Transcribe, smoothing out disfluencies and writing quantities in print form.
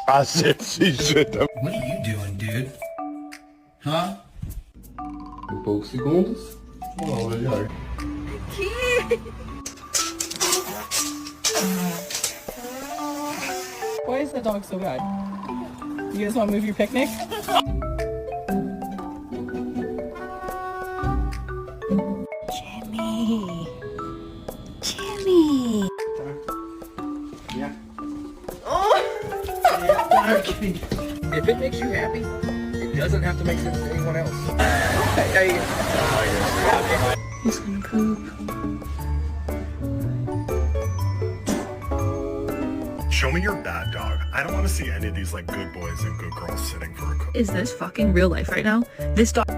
I said she should have. What are you doing, dude? Huh? Um pouco segundos. Oh, melhor. Why is the dog so bad? You guys want to move your picnic? Jimmy. Jimmy. Yeah. If it makes you happy, it doesn't have to make sense to anyone else. He's gonna poop. Show me your bad dog. I don't want to see any of these like good boys and good girls sitting for a cook. Is this fucking real life right now? This dog.